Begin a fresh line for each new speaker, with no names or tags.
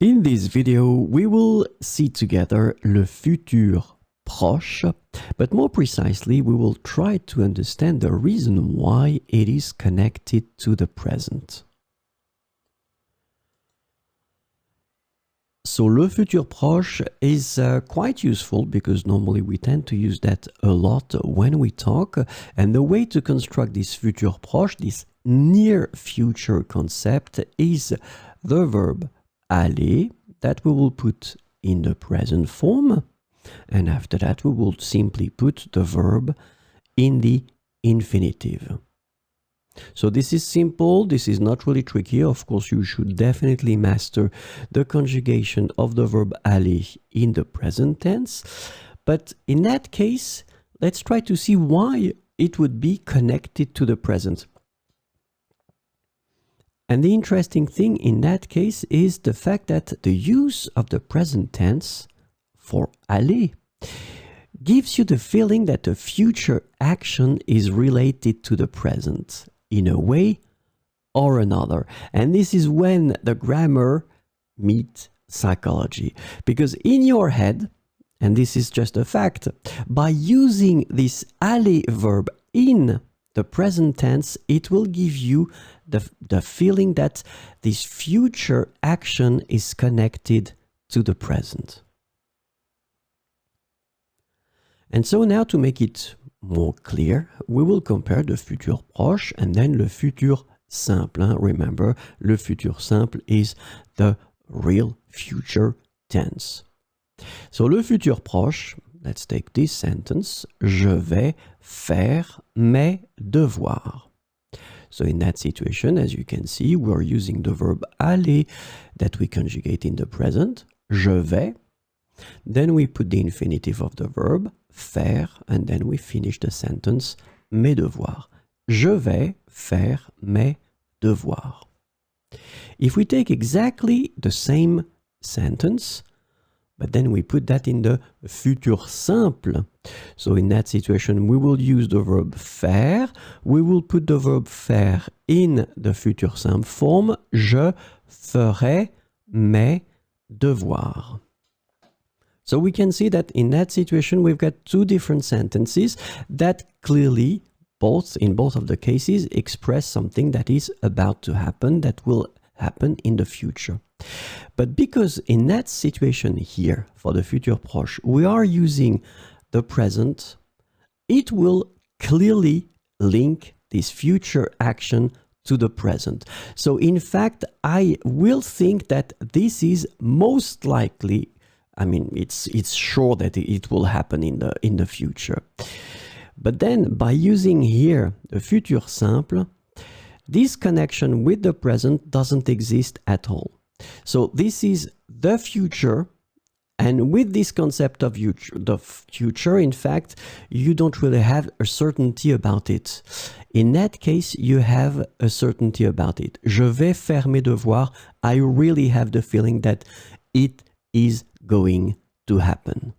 In this video, we will see together le futur proche, but more precisely, we will try to understand the reason why it is connected to the present. So le futur proche is quite useful because normally we tend to use that a lot when we talk, and the way to construct this futur proche, this near future concept, is the verb aller that we will put in the present form, and after that we will simply put the verb in the infinitive. So this is simple, this is not really tricky. Of course, you should definitely master the conjugation of the verb aller in the present tense, but in that case, let's try to see why it would be connected to the present. And the interesting thing in that case is the fact that the use of the present tense for aller gives you the feeling that the future action is related to the present in a way or another. And this is when the grammar meets psychology. Because in your head, and this is just a fact, by using this aller verb in the present tense, it will give you the feeling that this future action is connected to the present. And so now, to make it more clear, we will compare the futur proche and then le futur simple. Remember, le futur simple is the real future tense. So le futur proche, let's take this sentence, je vais faire mes devoirs. So in that situation, as you can see, we're using the verb aller that we conjugate in the present, je vais. Then we put the infinitive of the verb, faire, and then we finish the sentence, mes devoirs. Je vais faire mes devoirs. If we take exactly the same sentence, but then we put that in the futur simple. So in that situation, we will use the verb faire. We will put the verb faire in the futur simple form. Je ferai mes devoirs. So we can see that in that situation, we've got two different sentences that clearly, in both of the cases, express something that is about to happen, that will happen in the future. But because in that situation here, for the futur proche, we are using the present, it will clearly link this future action to the present. So in fact, I will think that this is most likely, I mean, it's sure that it will happen in the future. But then by using here the futur simple, this connection with the present doesn't exist at all. So this is the future, and with this concept of the future, in fact, you don't really have a certainty about it. In that case, you have a certainty about it. Je vais faire mes devoirs. I really have the feeling that it is going to happen.